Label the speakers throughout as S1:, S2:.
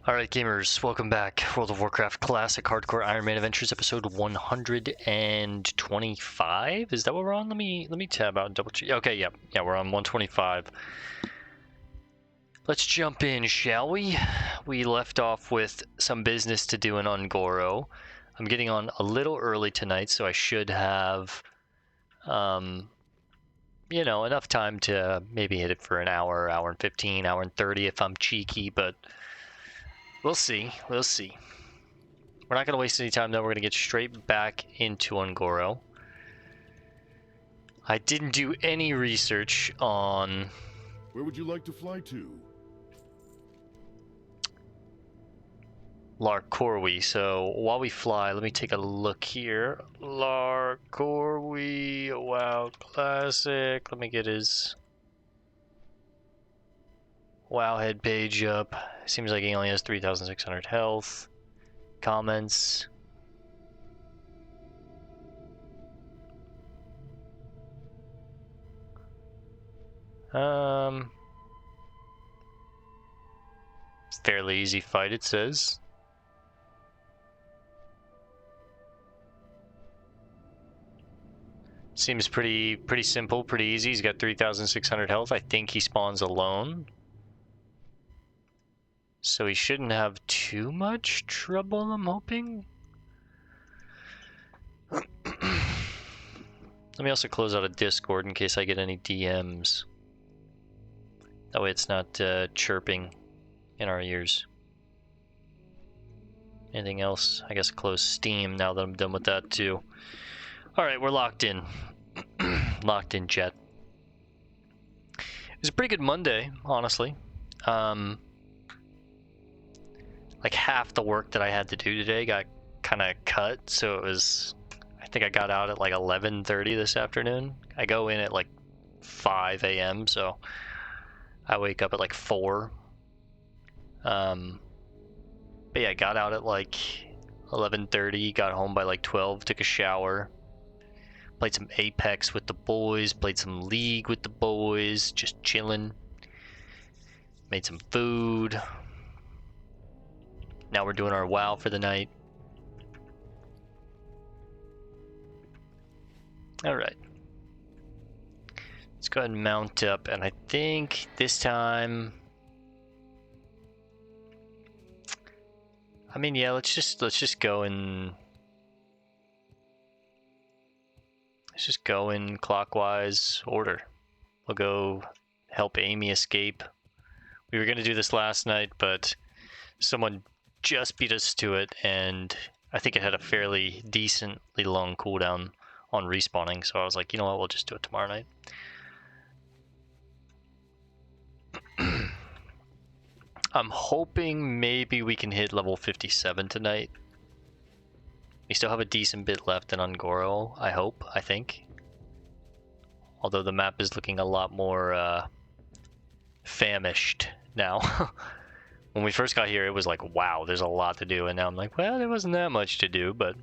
S1: Alright gamers, welcome back. World of Warcraft Classic Hardcore Ironman Adventures episode 125? Is that what we're on? Let me tab out and double check. Okay, yeah, we're on 125. Let's jump in, shall we? We left off with some business to do in Ungoro. I'm getting on a little early tonight, so I should have enough time to maybe hit it for an hour, hour and 15, hour and 30 if I'm cheeky, but we'll see. We'll see. We're not going to waste any time, though. We're going to get straight back into Ungoro. I didn't do any research on...
S2: Where would you like to fly to?
S1: Larkorwi. So while we fly, let me take a look here. Larkorwi, WoW Classic. Let me get his WoW head page up. Seems like he only has 3,600 health. Comments. Fairly easy fight, it says. Seems pretty simple, pretty easy. He's got 3,600 health. I think he spawns alone. So he shouldn't have too much trouble, I'm hoping. Let me also close out a Discord in case I get any DMs. That way it's not chirping in our ears. Anything else? I guess close Steam now that I'm done with that too. Alright, we're locked in. Locked in, chat. It was a pretty good Monday, honestly. Like half the work that I had to do today got kind of cut, so it was... I think I got out at like 11:30 this afternoon. I go in at like 5 a.m., so I wake up at like 4. But yeah, I got out at like 11:30, got home by like 12, took a shower. Played some Apex with the boys, played some League with the boys, just chilling. Made some food. Now we're doing our WoW for the night. Alright. Let's go ahead and mount up, and I think this time... I mean, yeah, let's just go and... Let's just go in clockwise order. We'll go help Amy escape. We were going to do this last night, but someone just beat us to it, and I think it had a fairly decently long cooldown on respawning, so I was like, you know what, we'll just do it tomorrow night. I'm hoping maybe we can hit level 57 tonight. We still have a decent bit left in Ungoro, I think. Although the map is looking a lot more famished now. When we first got here, it was like, wow, there's a lot to do. And now I'm like, well, there wasn't that much to do, but...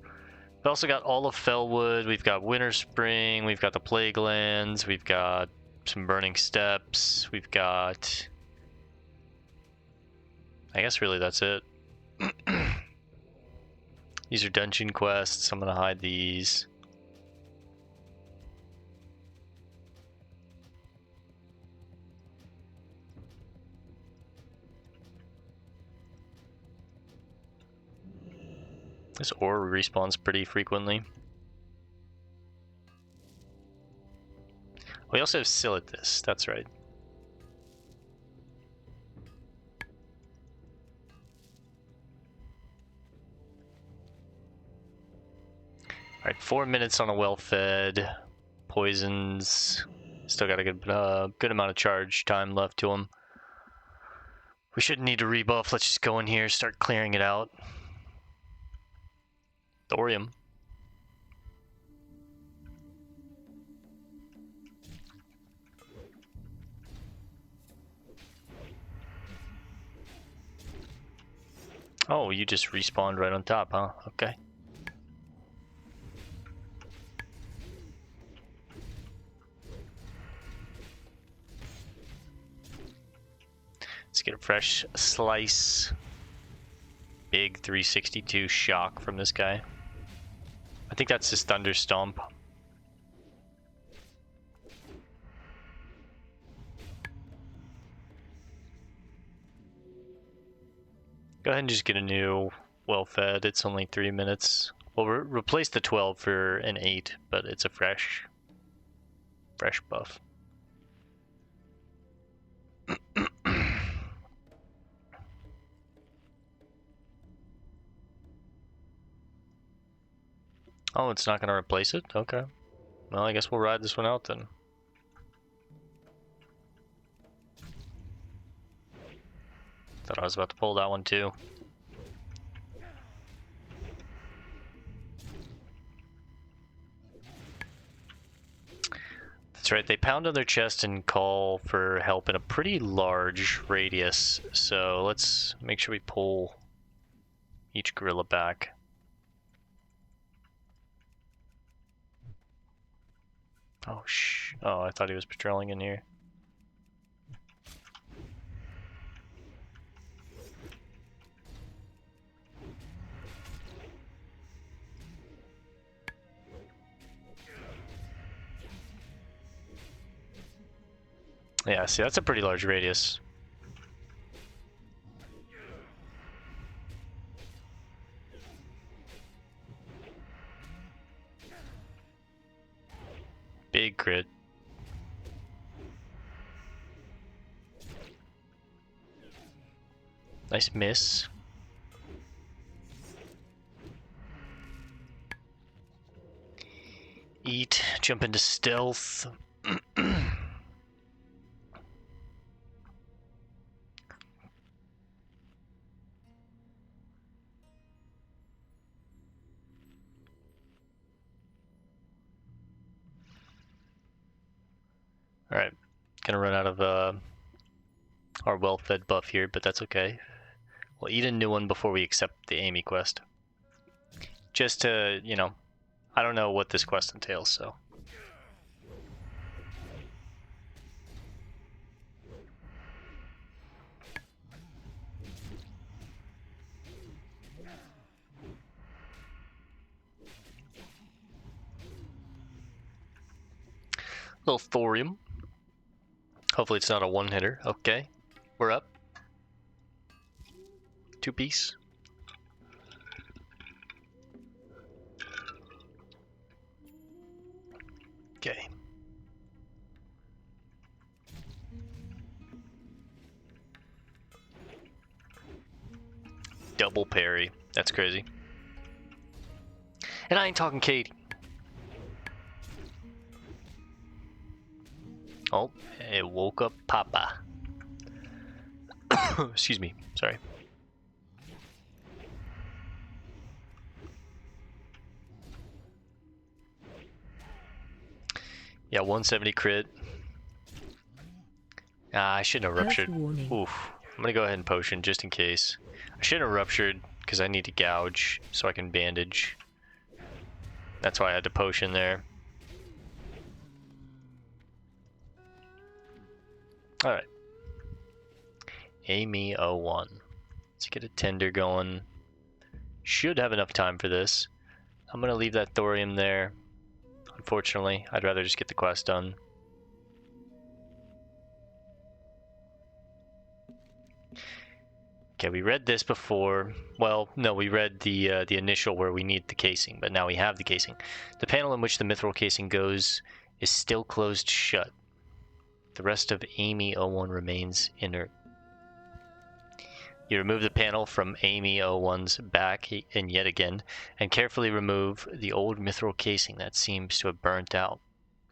S1: We've also got all of Fellwood, we've got Winter Spring, we've got the Plaguelands, we've got some Burning Steppes, we've got... I guess really that's it. These are dungeon quests. I'm gonna hide these. This ore respawns pretty frequently. We also have Silitus, that's right. Alright, 4 minutes on a well-fed. Poisons. Still got a good amount of charge time left to them. We shouldn't need to rebuff. Let's just go in here, start clearing it out. Thorium. Oh, you just respawned right on top, huh? Okay. Let's get a fresh slice. Big 362 shock from this guy. I think that's his Thunder Stomp. Go ahead and just get a new well-fed. It's only 3 minutes. We'll replace the 12 for an 8, but it's a fresh buff. Oh, it's not going to replace it? Okay. Well, I guess we'll ride this one out then. Thought I was about to pull that one too. That's right, they pound on their chest and call for help in a pretty large radius. So let's make sure we pull each gorilla back. Oh, oh, I thought he was patrolling in here. Yeah, see, that's a pretty large radius. Big crit. Nice miss. Eat, jump into stealth. Alright, gonna run out of our well-fed buff here, but that's okay. We'll eat a new one before we accept the Amy quest. Just to, you know, I don't know what this quest entails, so. Little thorium. Hopefully it's not a one-hitter. Okay, we're up. 2-piece. Okay. Double parry. That's crazy. And I ain't talking Katie. Oh, it woke up Papa. Excuse me. Sorry. Yeah, 170 crit. I shouldn't have ruptured. Oof. I'm gonna go ahead and potion just in case. I shouldn't have ruptured because I need to gouge so I can bandage. That's why I had to potion there. Alright. Amy 01. Let's get a tender going. Should have enough time for this. I'm gonna leave that thorium there. Unfortunately, I'd rather just get the quest done. Okay, we read this before. Well, no, we read the initial where we need the casing, but now we have the casing. The panel in which the mithril casing goes is still closed shut. The rest of Amy 01 remains inert. You remove the panel from Amy 01's back and yet again, and carefully remove the old mithril casing that seems to have burnt out.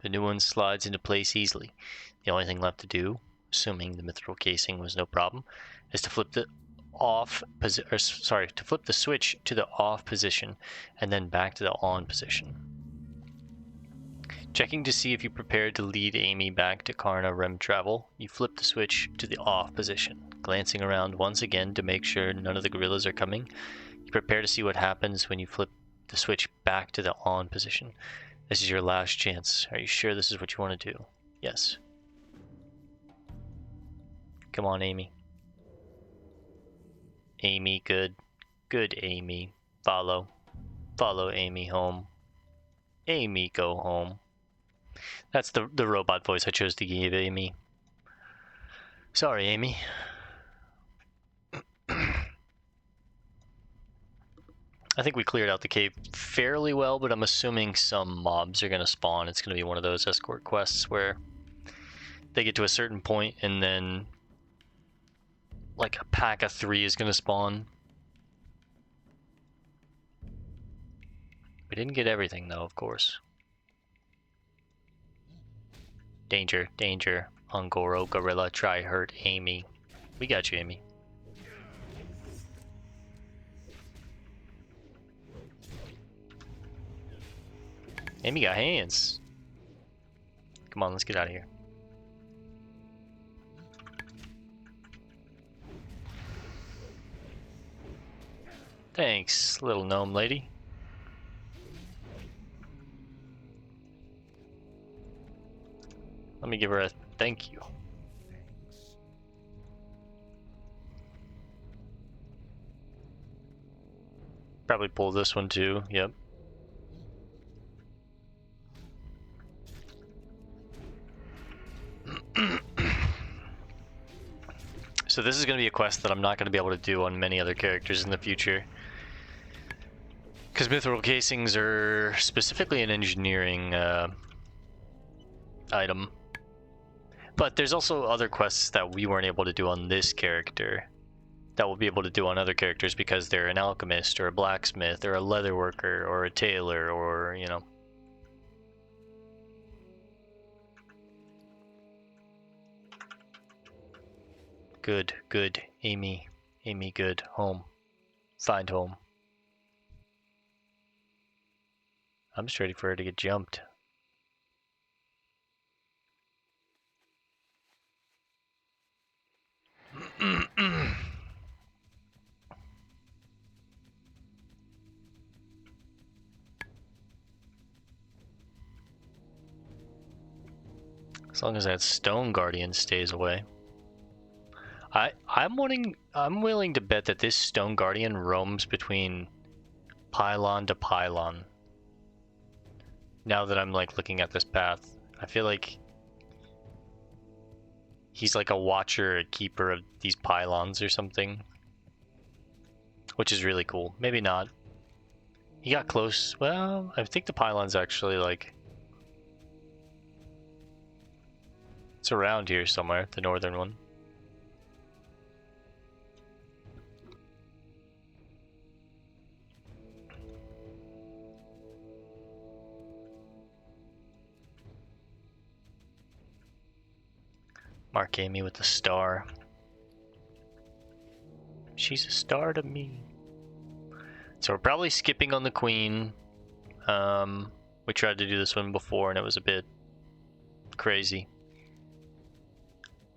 S1: The new one slides into place easily. The only thing left to do, assuming the mithril casing was no problem, is to flip the switch to the off position and then back to the on position. Checking to see if you prepared to lead Amy back to Karna Rem Travel, you flip the switch to the off position. Glancing around once again to make sure none of the gorillas are coming, you prepare to see what happens when you flip the switch back to the on position. This is your last chance. Are you sure this is what you want to do? Yes. Come on, Amy. Amy, good. Good, Amy. Follow. Follow Amy home. Amy, go home. That's the robot voice I chose to give Amy. Sorry, Amy. I think we cleared out the cave fairly well, but I'm assuming some mobs are going to spawn. It's going to be one of those escort quests where they get to a certain point and then like a pack of 3 is going to spawn. We didn't get everything though, of course. Danger, danger. Ungoro, gorilla, try hurt Amy. We got you, Amy. Amy got hands. Come on, let's get out of here. Thanks, little gnome lady. Let me give her a thank you. Probably pull this one too, yep. So this is going to be a quest that I'm not going to be able to do on many other characters in the future. Because mithril casings are specifically an engineering item. But there's also other quests that we weren't able to do on this character that we'll be able to do on other characters because they're an alchemist or a blacksmith or a leather worker or a tailor or, you know. Good, good. Amy. Amy, good. Home. Find home. I'm just ready for her to get jumped. As long as that stone guardian stays away. I'm willing to bet that this stone guardian roams between pylon to pylon. Now that I'm like looking at this path, I feel like he's like a watcher, a keeper of these pylons or something. Which is really cool. Maybe not. He got close. Well, I think the pylon's actually like... It's around here somewhere, the northern one. Mark Amy with the star. She's a star to me. So we're probably skipping on the queen. We tried to do this one before and it was a bit crazy.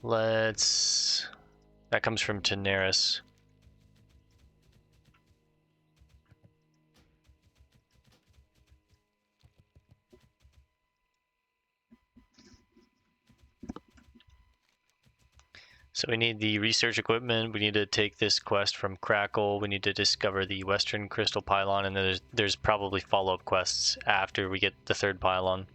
S1: Let's... That comes from Daenerys. So we need the research equipment, we need to take this quest from Crackle, we need to discover the Western Crystal Pylon, and then there's probably follow-up quests after we get the 3rd pylon.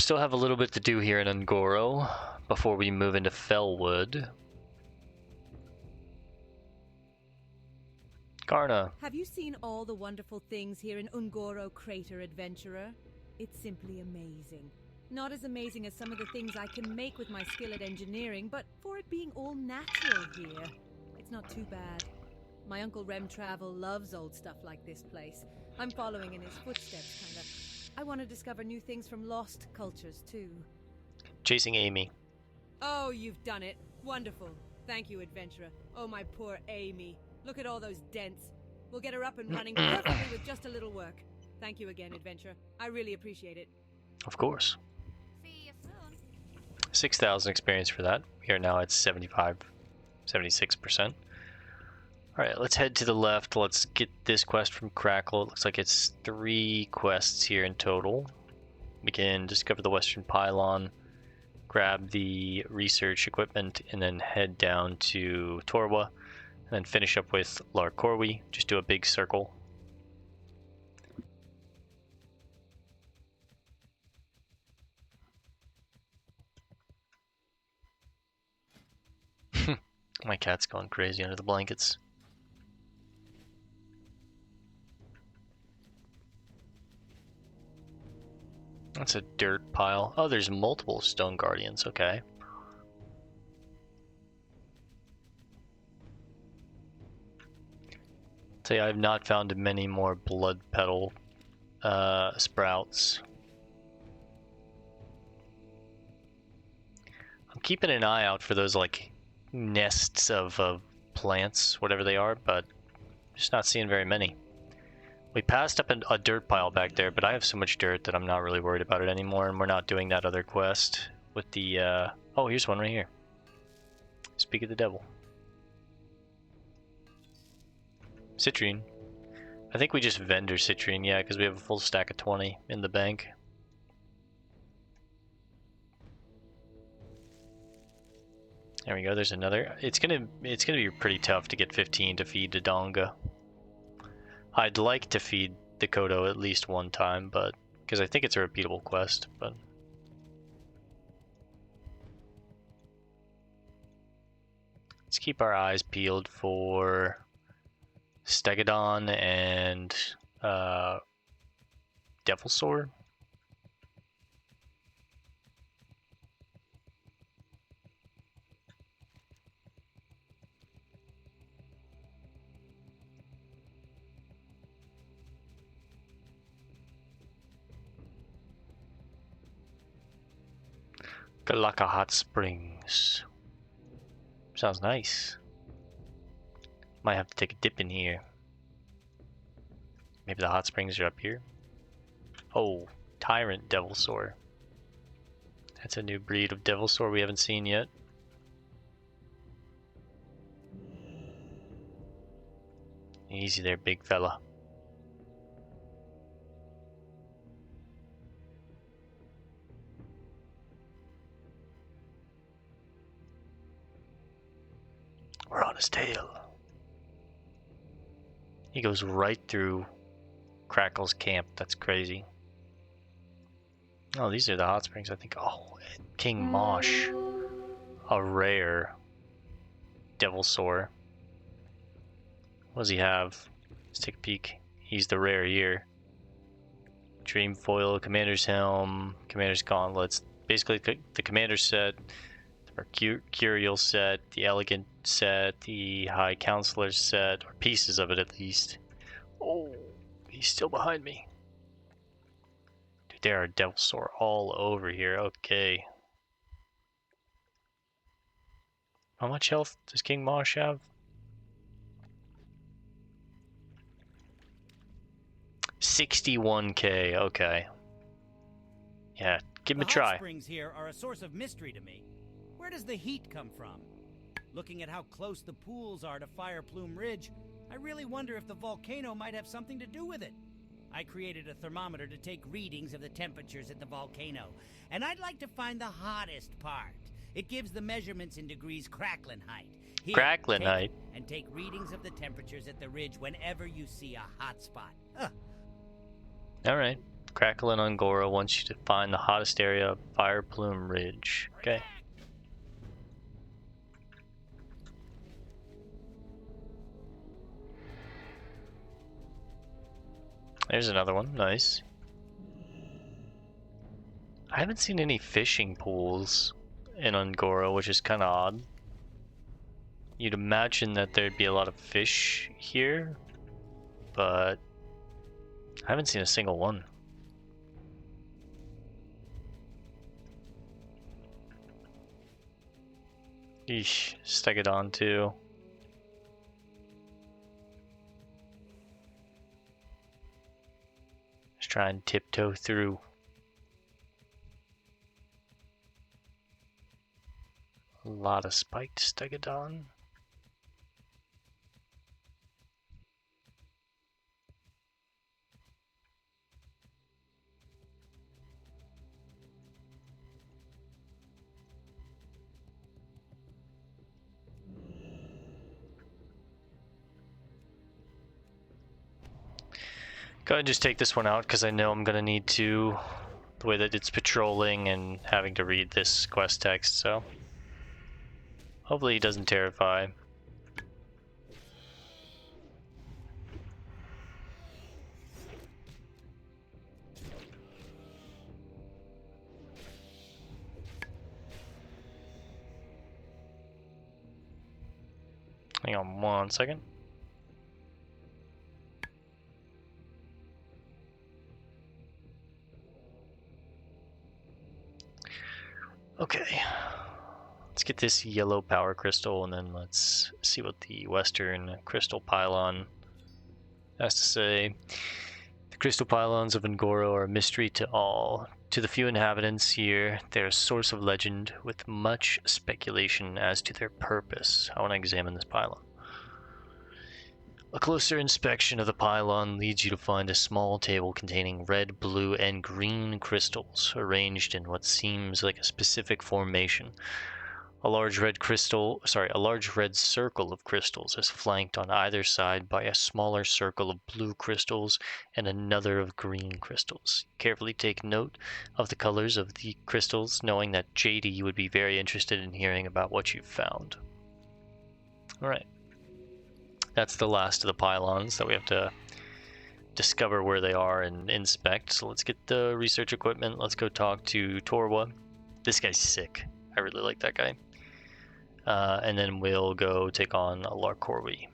S1: Still have a little bit to do here in Ungoro before we move into Fellwood. Garna.
S3: Have you seen all the wonderful things here in Ungoro Crater, Adventurer? It's simply amazing. Not as amazing as some of the things I can make with my skill at engineering, but for it being all natural here, it's not too bad. My Uncle Rem Travel loves old stuff like this place. I'm following in his footsteps, kinda. I want to discover new things from lost cultures, too.
S1: Chasing Amy.
S3: Oh, you've done it. Wonderful. Thank you, Adventurer. Oh, my poor Amy. Look at all those dents. We'll get her up and running perfectly with just a little work. Thank you again, Adventurer. I really appreciate it.
S1: Of course.
S3: See you soon.
S1: 6,000 experience for that. We are now at 76%. Alright, let's head to the left. Let's get this quest from Crackle. It looks like it's 3 quests here in total. We can discover the Western Pylon. grab the research equipment, and then head down to Torwa, and then finish up with Larkorwi. Just do a big circle. My cat's going crazy under the blankets. That's a dirt pile. Oh, there's multiple stone guardians. Okay. Say I've not found many more blood petal sprouts. I'm keeping an eye out for those like nests of plants, whatever they are, but just not seeing very many. We passed up a dirt pile back there, but I have so much dirt that I'm not really worried about it anymore, and we're not doing that other quest with the, oh, here's one right here. Speak of the devil. Citrine. I think we just vendor citrine, yeah, because we have a full stack of 20 in the bank. There we go, there's another. It's gonna be pretty tough to get 15 to feed to Donga. I'd like to feed the Kodo at least one time, but because I think it's a repeatable quest, but let's keep our eyes peeled for Stegodon and Devil Sword. Galaka Hot Springs. Sounds nice. Might have to take a dip in here. Maybe the hot springs are up here. Oh, Tyrant Devilsaur. That's a new breed of Devilsaur we haven't seen yet. Easy there, big fella. We're on his tail. He goes right through Crackle's camp. That's crazy. Oh, these are the hot springs, I think. Oh, King Mosh. A rare Devilsaur. What does he have? Let's take a peek. He's the rare here. Dream Foil, Commander's Helm, Commander's Gauntlets. Basically, the Commander's set, the Mercurial set, the Elegant set, the High Counselor's set, or pieces of it at least. Oh, he's still behind me. Dude, there are Devilsaur all over here. Okay. How much health does King Mosh have? 61k, okay. Yeah, give him a try.
S4: The hot springs here are a source of mystery to me. Where does the heat come from? Looking at how close the pools are to Fire Plume Ridge, I really wonder if the volcano might have something to do with it. I created a thermometer to take readings of the temperatures at the volcano, and I'd like to find the hottest part. It gives the measurements in degrees Cracklin height. Here,
S1: Cracklin height?
S4: And take readings of the temperatures at the ridge whenever you see a hot spot.
S1: Alright. Crackle and Angora wants you to find the hottest area of Fire Plume Ridge. Okay. There's another one. Nice. I haven't seen any fishing pools in Angora, which is kind of odd. You'd imagine that there'd be a lot of fish here, but I haven't seen a single one. Eesh, Stegodon too. Let's try and tiptoe through. A lot of spiked Stegodon. Go ahead and just take this one out because I know I'm gonna need to, the way that it's patrolling and having to read this quest text, so hopefully he doesn't terrify. Hang on 1 second. Okay, let's get this yellow power crystal and then let's see what the western crystal pylon has to say. The crystal pylons of Ngoro are a mystery to all. To the few inhabitants here, they're a source of legend with much speculation as to their purpose. I want to examine this pylon. A closer inspection of the pylon leads you to find a small table containing red, blue, and green crystals arranged in what seems like a specific formation. A large red circle of crystals is flanked on either side by a smaller circle of blue crystals and another of green crystals. Carefully take note of the colors of the crystals, knowing that JD would be very interested in hearing about what you've found. Alright. That's the last of the pylons that we have to discover where they are and inspect. So let's get the research equipment. Let's go talk to Torwa. This guy's sick. I really like that guy. And then we'll go take on Larkorwi.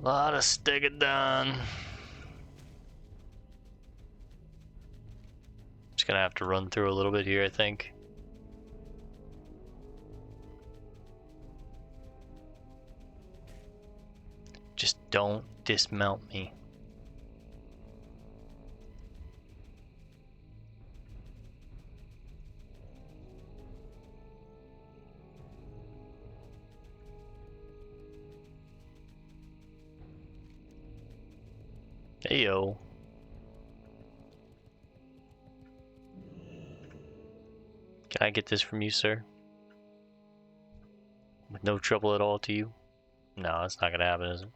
S1: Lot of Stegadon. Just gonna have to run through a little bit here, I think. Just don't dismount me. Hey yo. Can I get this from you, sir? With no trouble at all to you? No, that's not gonna happen, is it?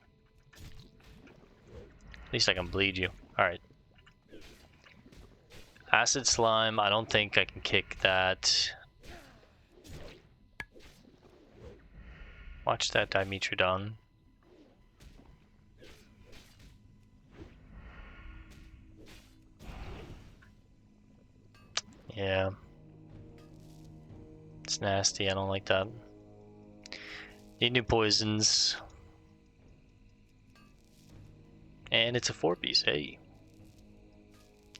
S1: At least I can bleed you. Alright. Acid slime, I don't think I can kick that. Watch that Dimetrodon. Yeah. It's nasty, I don't like that. Need new poisons. And it's a 4-piece, hey.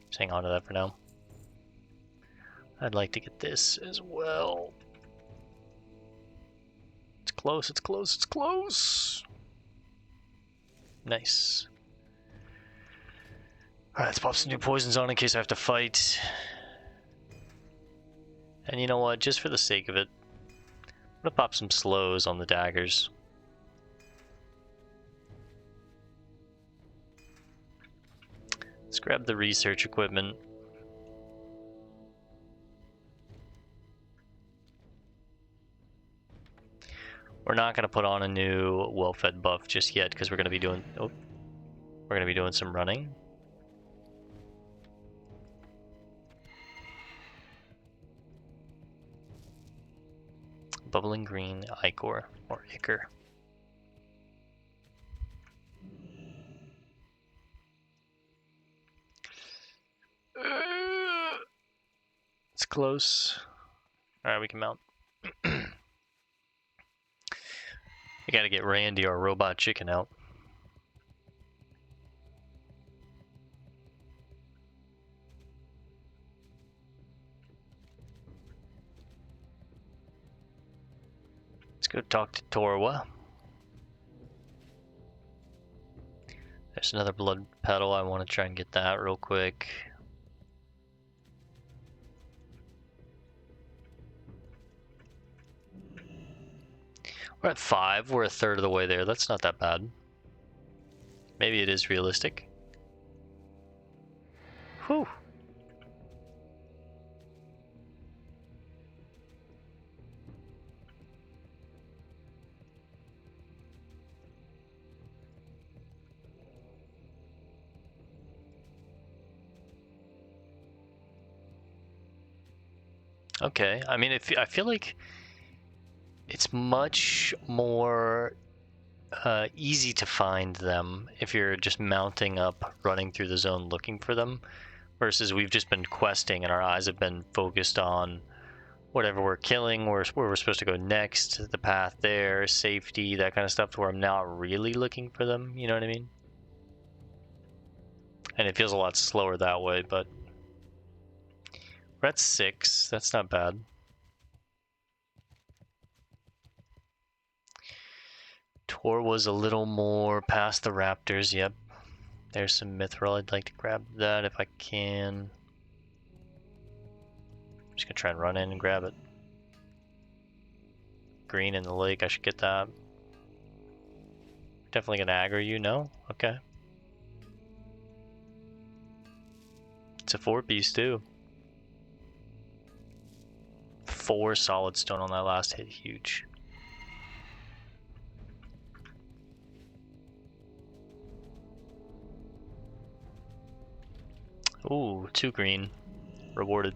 S1: Just hang on to that for now. I'd like to get this as well. It's close, it's close, it's close! Nice. Alright, let's pop some new poisons on in case I have to fight. And you know what, just for the sake of it, I'm gonna pop some slows on the daggers. Let's grab the research equipment. We're not gonna put on a new well-fed buff just yet because we're gonna be doing some running. Bubbling green ichor or ichor. It's close. Alright, we can mount. We gotta get Randy, our robot chicken, out. Let's go talk to Torwa. There's another blood petal. I want to try and get that real quick. We're at 5. We're a third of the way there. That's not that bad. Maybe it is realistic. Whew. Okay. I mean, I feel like it's much more easy to find them if you're just mounting up, running through the zone looking for them, versus we've just been questing and our eyes have been focused on whatever we're killing, where we're supposed to go next, the path there, safety, that kind of stuff, to where I'm not really looking for them, you know what I mean? And it feels a lot slower that way, but we're at 6, that's not bad. Tor was a little more past the raptors, yep. There's some mithril, I'd like to grab that if I can. I'm just gonna try and run in and grab it. Green in the lake, I should get that. Definitely gonna aggro you, no? Okay. It's a 4-piece too. 4 solid stone on that last hit, huge. Ooh, 2 green. Rewarded.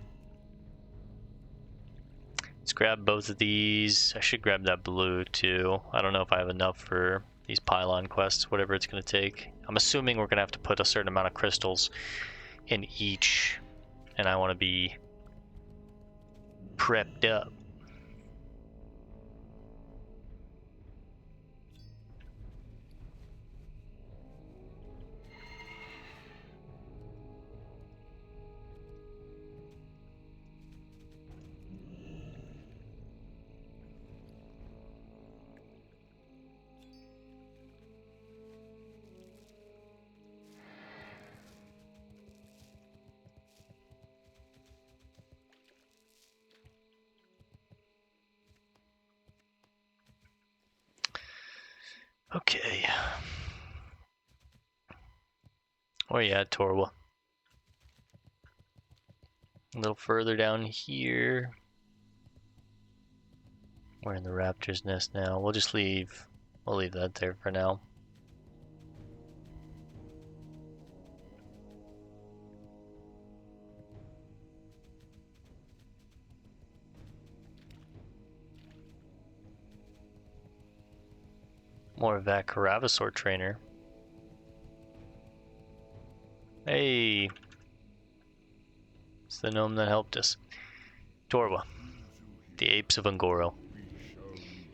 S1: Let's grab both of these. I should grab that blue too. I don't know if I have enough for these pylon quests, whatever it's gonna take. I'm assuming we're gonna have to put a certain amount of crystals in each, and I want to be prepped up. Okay. Where you at, Torwa? A little further down here. We're in the raptor's nest now. We'll leave that there for now. More of that Caravasaur trainer. Hey! It's the gnome that helped us. Torwa, the apes of Ungoro.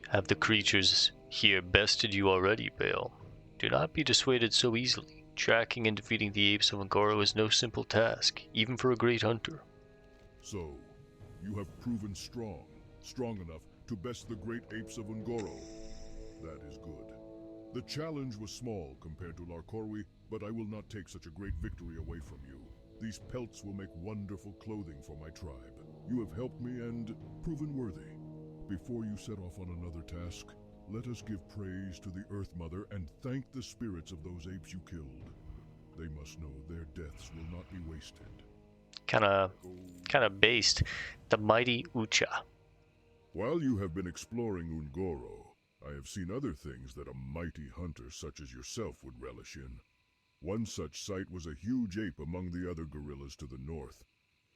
S1: Have the creatures here bested you already, Bale? Do not be dissuaded so easily. Tracking and defeating the apes of Ungoro is no simple task, even for a great hunter.
S2: So, you have proven strong enough to best the great apes of Ungoro. That is good. The challenge was small compared to Larkorwi, but I will not take such a great victory away from you. These pelts will make wonderful clothing for my tribe. You have helped me and proven worthy. Before you set off on another task, let us give praise to the Earth Mother and thank the spirits of those apes you killed. They must know their deaths will not be wasted. Kinda based. The mighty Ucha. While you have been exploring Ungoro, I have seen other things that a mighty hunter such as yourself would relish in. One such sight was a huge ape among the other gorillas to the north.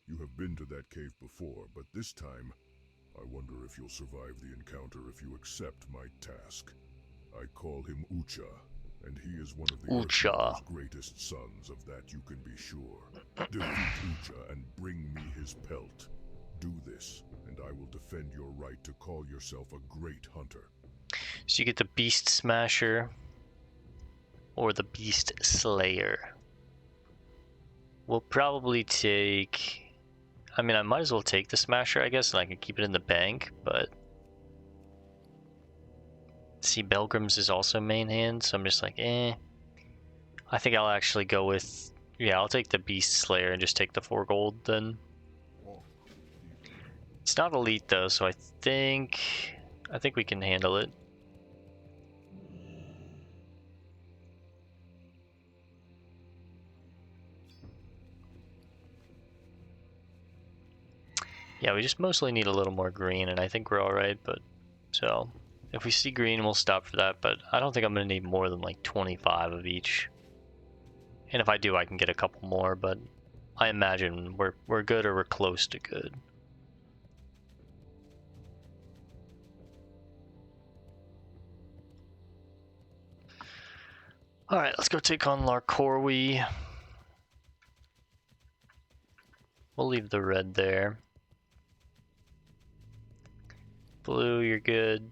S2: You have been to that cave before, but this time, I wonder if you'll survive the encounter if you accept my task. I call him Ucha, and he is one of the Earth's greatest sons, of that you can be sure. Defeat Ucha and bring me his pelt. Do this, and I will defend your right to call yourself a great hunter.
S1: So you get the Beast Smasher or the Beast Slayer. We'll probably take... I mean, I might as well take the Smasher, I guess, and I can keep it in the bank, but... See, Belgrim's is also main hand, so I'm just like, eh. I think I'll actually go with... Yeah, I'll take the Beast Slayer and just take the 4 gold, then. It's not elite, though, so I think we can handle it. Yeah, we just mostly need a little more green, and I think we're alright, but... So, if we see green, we'll stop for that, but I don't think I'm going to need more than like 25 of each. And if I do, I can get a couple more, but I imagine we're good or we're close to good. Alright, let's go take on Larkorwi. We'll leave the red there. Blue, you're good.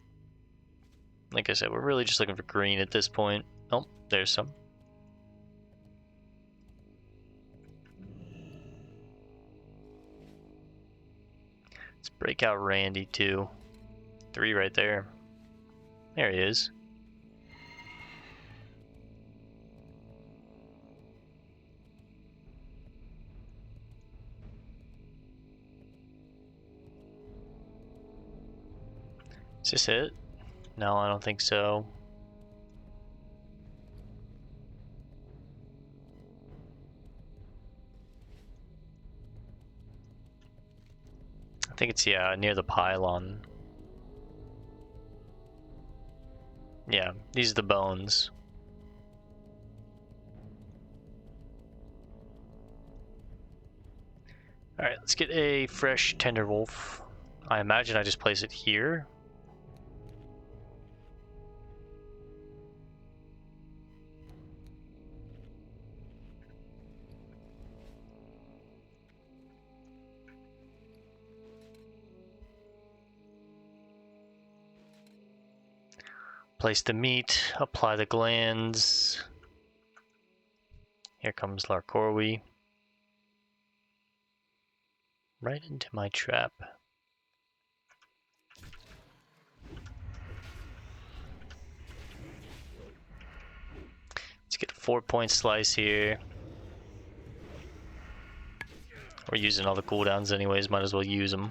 S1: Like I said, we're really just looking for green at this point. Oh, there's some. Let's break out Randy too. 3 right there. There he is. Is this it? No, I don't think so. I think it's, yeah, near the pylon. Yeah, these are the bones. Alright, let's get a fresh tender wolf. I imagine I just place it here. Place the meat, apply the glands. Here comes Larkorwi. Right into my trap. Let's get a 4-point slice here. We're using all the cooldowns anyways, might as well use them.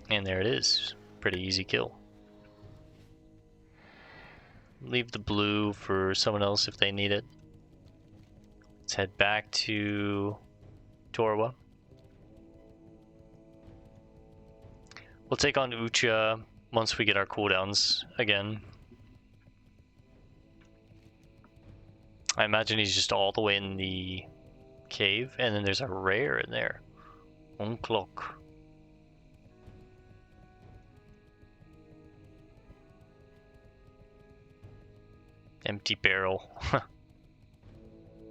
S1: And there it is. Pretty easy kill. Leave the blue for someone else if they need it. Let's head back to Torwa. We'll take on Ucha once we get our cooldowns again. I imagine he's just all the way in the cave, and then there's a rare in there. Uncloak. Empty barrel.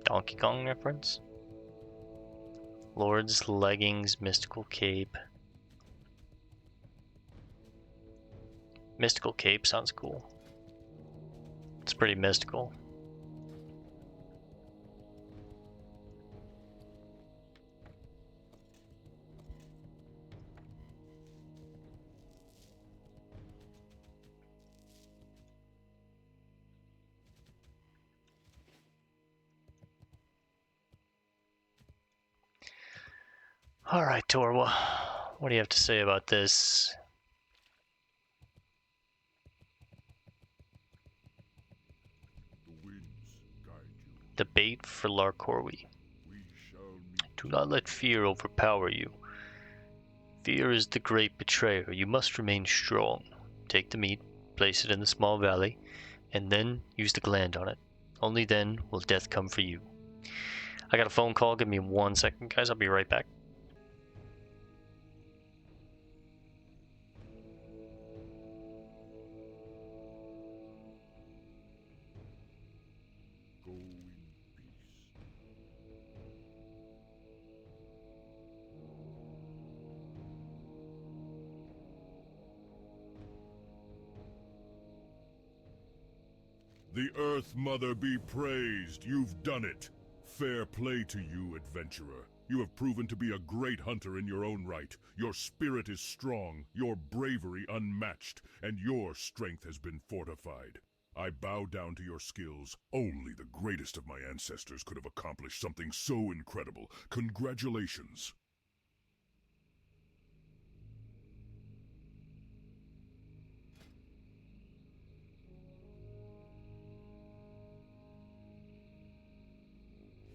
S1: Donkey Kong reference. Lord's leggings, mystical cape. Mystical cape sounds cool. It's pretty mystical. Alright, Torwa, what do you have to say about this?
S2: The winds guide you.
S1: The bait for Larkorwi.
S2: We shall meet.
S1: Do not let fear overpower you. Fear is the great betrayer. You must remain strong. Take the meat, place it in the small valley, and then use the gland on it. Only then will death come for you. I got a phone call. Give me 1 second, guys. I'll be right back.
S2: Go in peace. The Earth Mother be praised. You've done it. Fair play to you, adventurer. You have proven to be a great hunter in your own right. Your spirit is strong, your bravery unmatched, and your strength has been fortified. I bow down to your skills. Only the greatest of my ancestors could have accomplished something so incredible. Congratulations.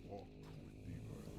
S2: Walk with the earth.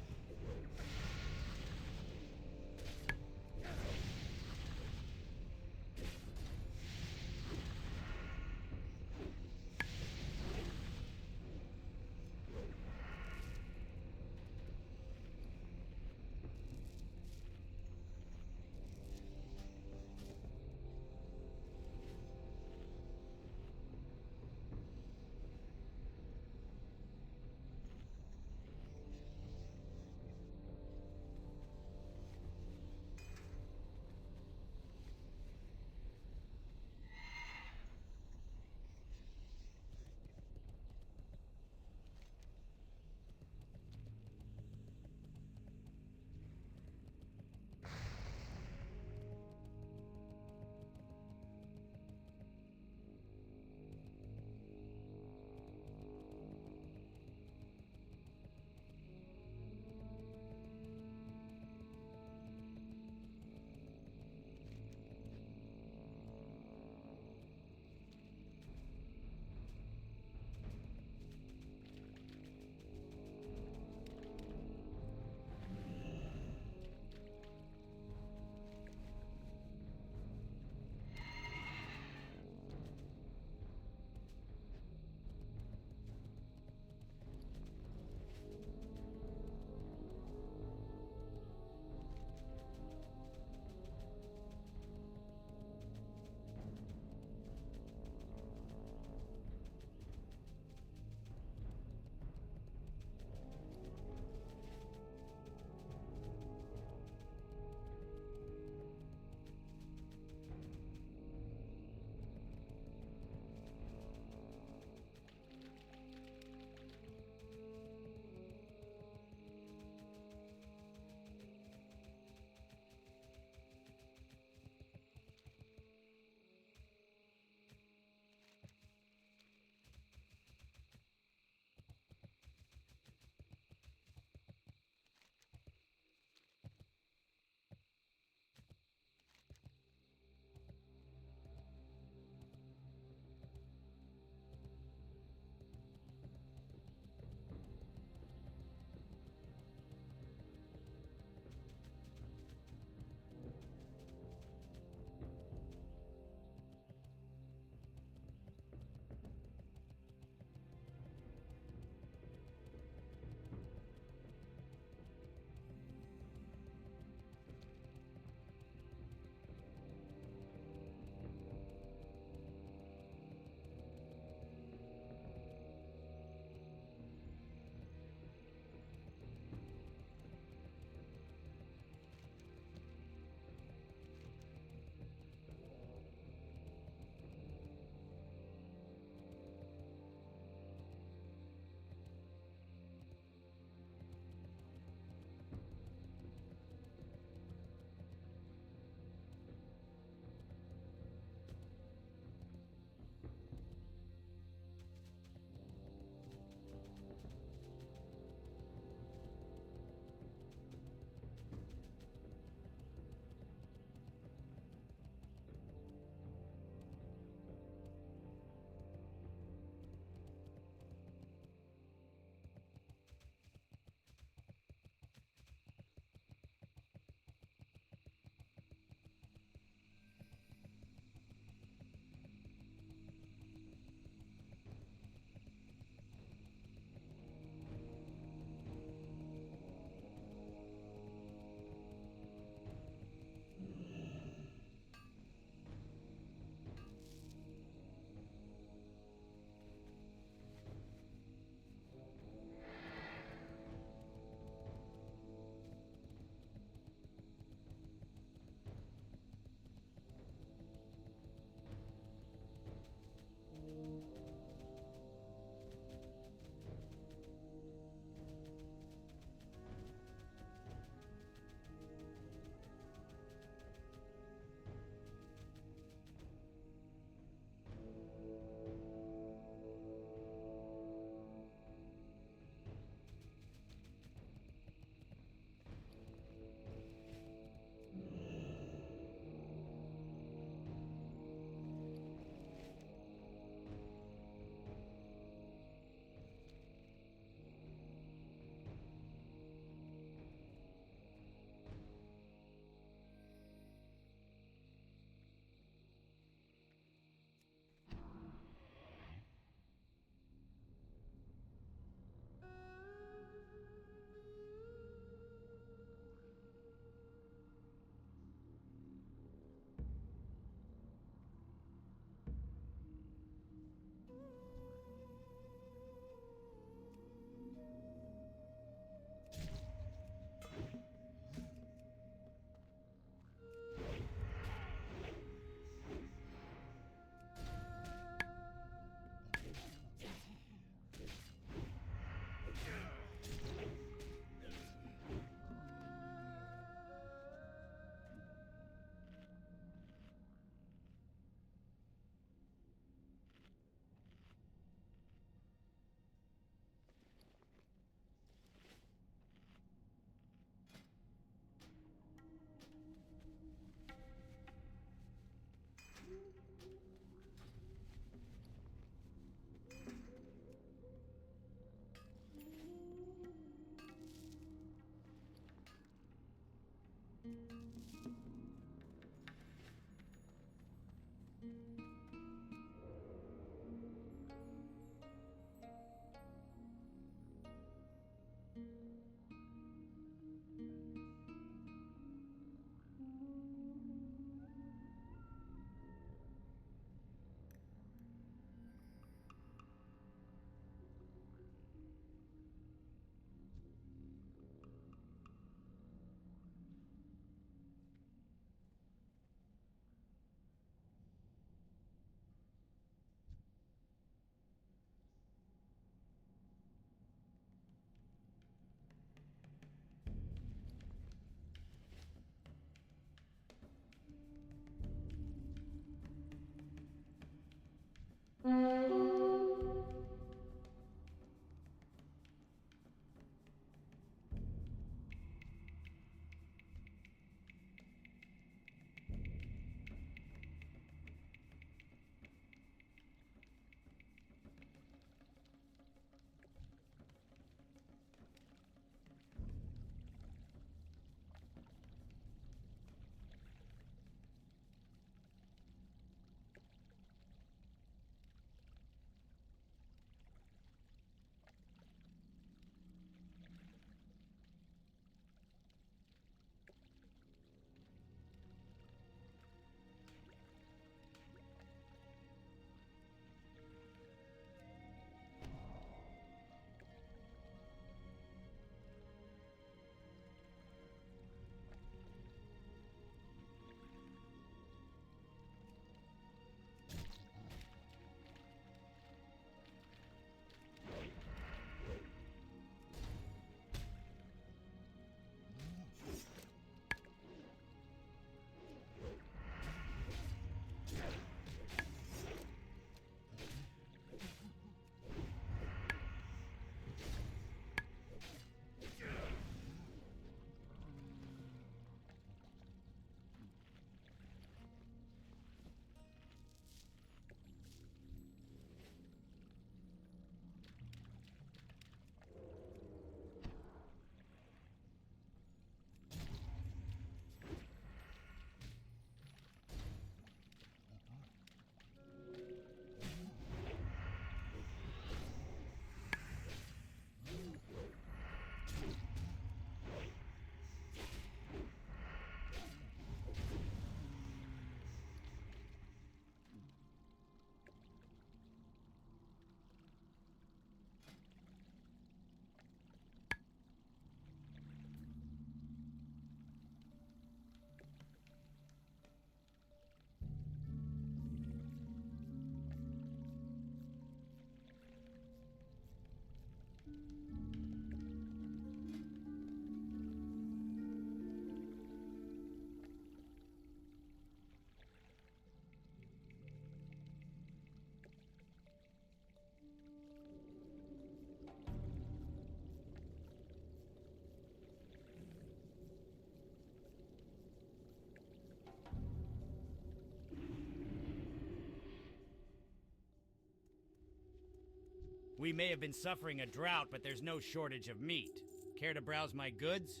S4: We may have been suffering a drought, but there's no shortage of meat. Care to browse my goods?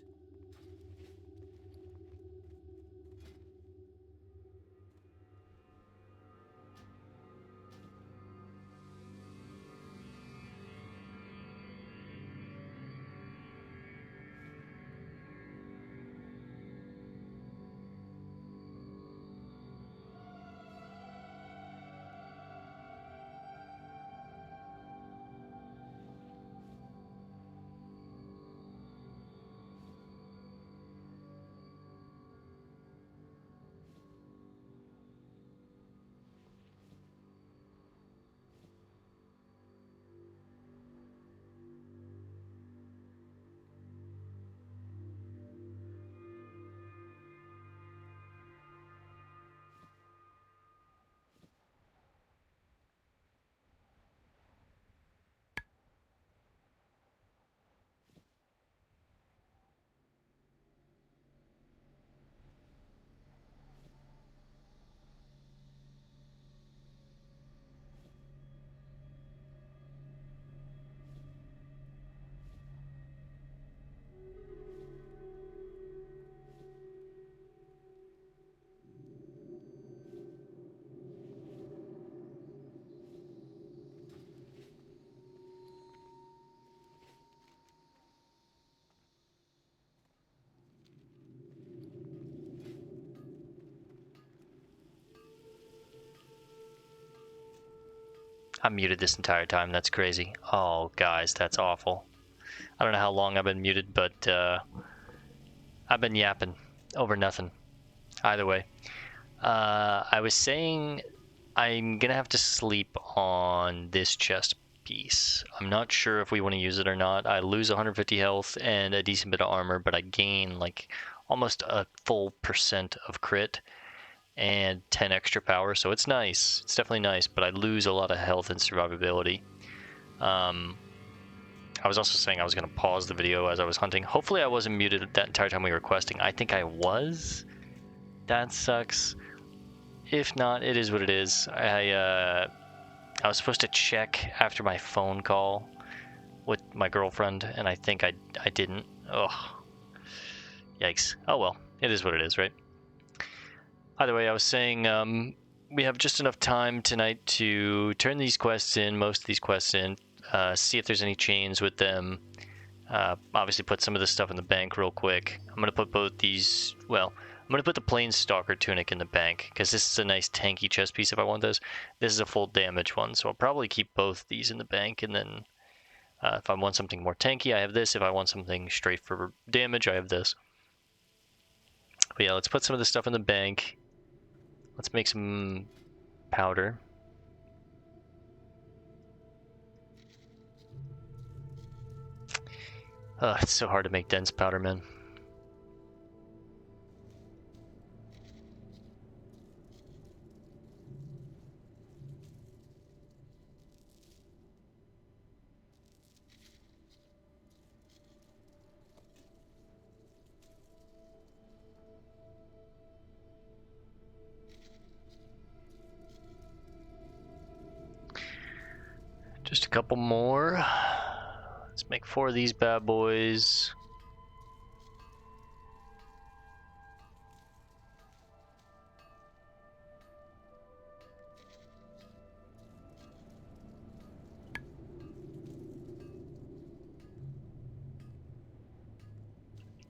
S1: I'm muted this entire time. That's crazy. Oh, guys, that's awful. I don't know how long I've been muted, but I've been yapping over nothing. Either way. I was saying I'm going to have to sleep on this chest piece. I'm not sure if we want to use it or not. I lose 150 health and a decent bit of armor, but I gain like almost a full % of crit and 10 extra power, so it's nice. It's definitely nice, but I lose a lot of health and survivability. I was also saying I was going to pause the video as I was hunting. Hopefully I wasn't muted that entire time we were questing. I think I was. That sucks. If not, it is what it is. I was supposed to check after my phone call with my girlfriend, and I think I didn't. Ugh. Yikes. Oh well, it is what it is, right? Either way, I was saying we have just enough time tonight to turn these quests in, most of these quests in, see if there's any chains with them. Obviously put some of this stuff in the bank real quick. I'm going to put both these, well, I'm going to put the Planestalker tunic in the bank, because this is a nice tanky chest piece if I want this. This is a full damage one, so I'll probably keep both these in the bank, and then if I want something more tanky, I have this. If I want something straight for damage, I have this. But yeah, let's put some of this stuff in the bank. Let's make some powder. It's so hard to make dense powder, man. Just a couple more. Let's make 4 of these bad boys.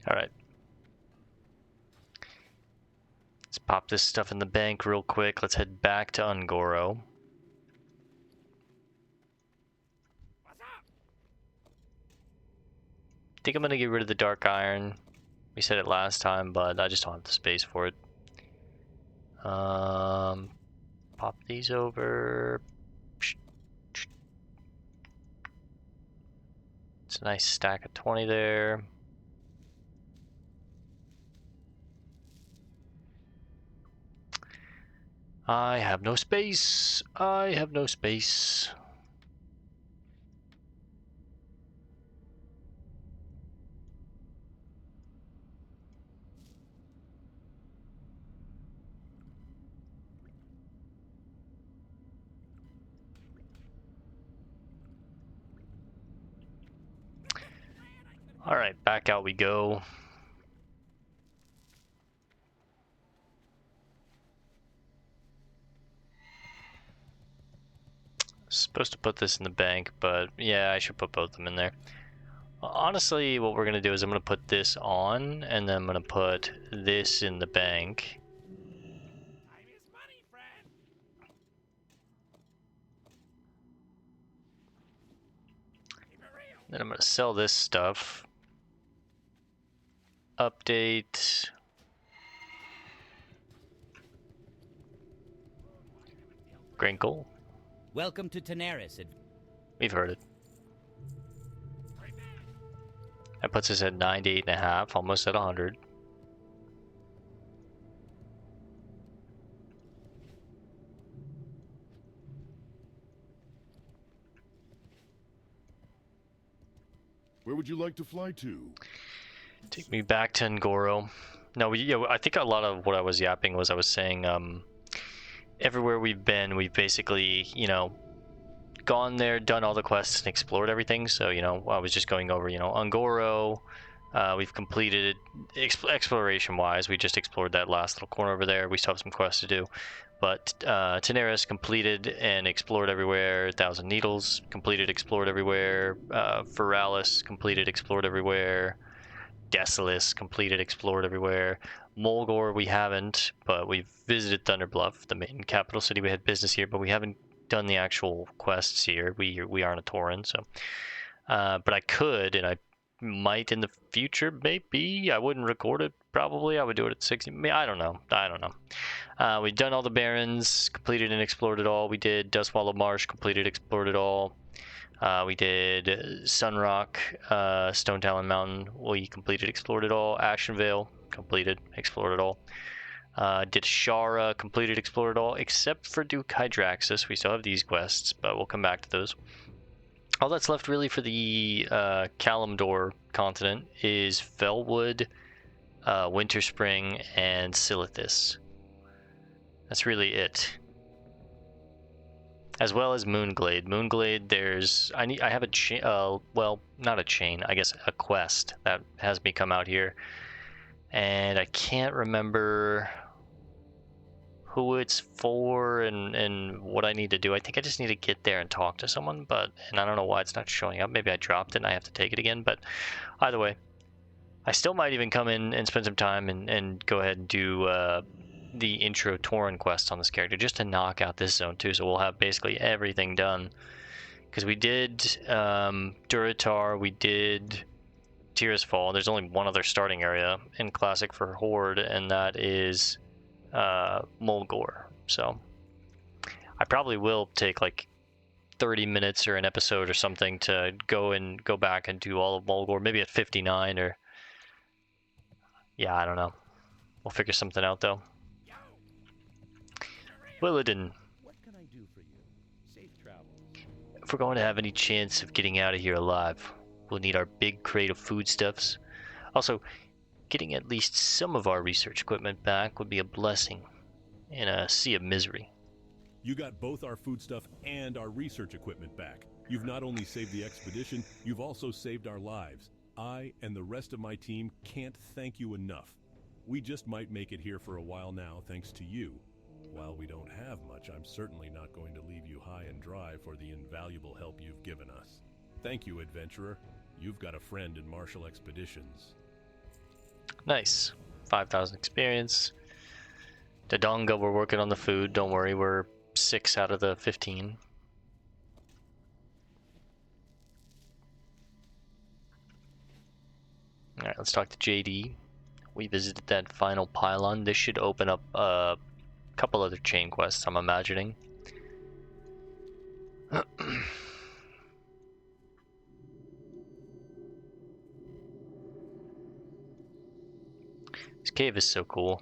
S1: All right. Let's pop this stuff in the bank real quick. Let's head back to Ungoro. I think I'm gonna get rid of the dark iron. We said it last time, but I just don't have the space for it. Pop these over. It's a nice stack of 20 there. I have no space. I have no space. Alright, back out we go. Supposed to put this in the bank, but yeah, I should put both of them in there. Honestly, what we're going to do is I'm going to put this on, and then I'm going to put this in the bank.
S4: Time is money, friend. Keep it real.
S1: Then I'm going to sell this stuff. Update. Grinkle.
S4: Welcome to Tanaris.
S1: We've heard it. That puts us at 98.5, almost at 100.
S2: Where would you like to fly to?
S1: Take me back to Ngoro. No, yeah, I think a lot of what I was yapping was I was saying, everywhere we've been, we've basically, you know, gone there, done all the quests, and explored everything. So, you know, I was just going over, you know, Ngoro. We've completed exploration-wise. We just explored that last little corner over there. We still have some quests to do. But Tanaris completed and explored everywhere. Thousand Needles completed, explored everywhere. Feralis completed, explored everywhere. Desolus completed, explored everywhere. Mulgore we haven't, but we've visited Thunderbluff, the main capital city. We had business here, but we haven't done the actual quests here. We aren't a Tauren, so. But I could, and I might in the future, maybe. I wouldn't record it, probably. I would do it at 60. I don't know. We've done all the Barrens, completed and explored it all. We did Dustwallow Marsh, completed, explored it all. We did Sunrock, Stone Talon Mountain. We completed, explored it all. Ashenvale, completed, explored it all. Did Shara, completed, explored it all, except for Duke Hydraxis. We still have these quests, but we'll come back to those. All that's left really for the Kalimdor continent is Felwood, Winterspring, and Silithus. That's really it. As well as Moonglade. Moonglade, there's I have a chain. Well, not a chain. I guess a quest that has me come out here, and I can't remember who it's for and what I need to do. I think I just need to get there and talk to someone, and I don't know why it's not showing up. Maybe I dropped it and I have to take it again, but either way, I still might even come in and spend some time and go ahead and do the intro Tauren quest on this character just to knock out this zone too, so we'll have basically everything done. Because we did Duratar, we did Tyr's Fall. There's only one other starting area in Classic for Horde, and that is Mulgore. So I probably will take like 30 minutes or an episode or something to go back and do all of Mulgore, maybe at 59 or yeah, I don't know. We'll figure something out though. Willadin.
S5: What can I do for you? Safe travels.
S1: If we're going to have any chance of getting out of here alive, we'll need our big crate of foodstuffs. Also, getting at least some of our research equipment back would be a blessing in a sea of misery.
S5: You got both our foodstuff and our research equipment back. You've not only saved the expedition, you've also saved our lives. I and the rest of my team can't thank you enough. We just might make it here for a while now thanks to you. While we don't have much, I'm certainly not going to leave you high and dry for the invaluable help you've given us. Thank you, adventurer. You've got a friend in Martial Expeditions.
S1: Nice. 5,000 experience. Dodonga, we're working on the food. Don't worry, we're 6 out of the 15. Alright, let's talk to JD. We visited that final pylon. This should open up a couple other chain quests, I'm imagining. This cave is so cool.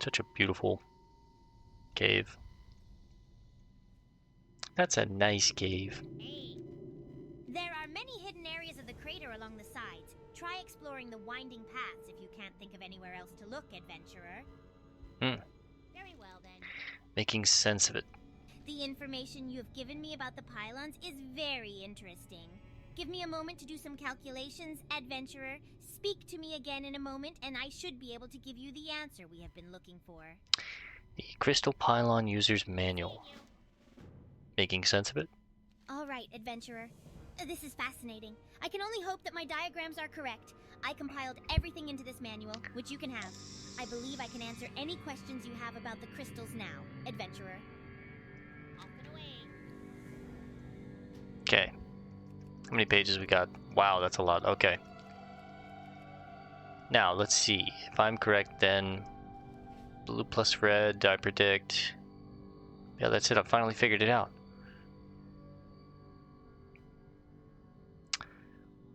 S1: Such a beautiful cave. That's a nice cave.
S6: Hey, there are many hidden areas of the crater along the sides. Try exploring the winding paths if you can't think of anywhere else to look, adventurer. Very well, then.
S1: Making sense of it.
S6: The information you have given me about the pylons is very interesting. Give me a moment to do some calculations, adventurer. Speak to me again in a moment, and I should be able to give you the answer we have been looking for.
S1: The Crystal Pylon User's Manual. Making sense of it?
S6: All right, adventurer. This is fascinating. I can only hope that my diagrams are correct. I compiled everything into this manual, which you can have. I believe I can answer any questions you have about the crystals now, adventurer. Off and away.
S1: Okay. How many pages we got? Wow, that's a lot. Okay. Now, let's see. If I'm correct, then blue plus red, I predict. Yeah, that's it. I finally figured it out.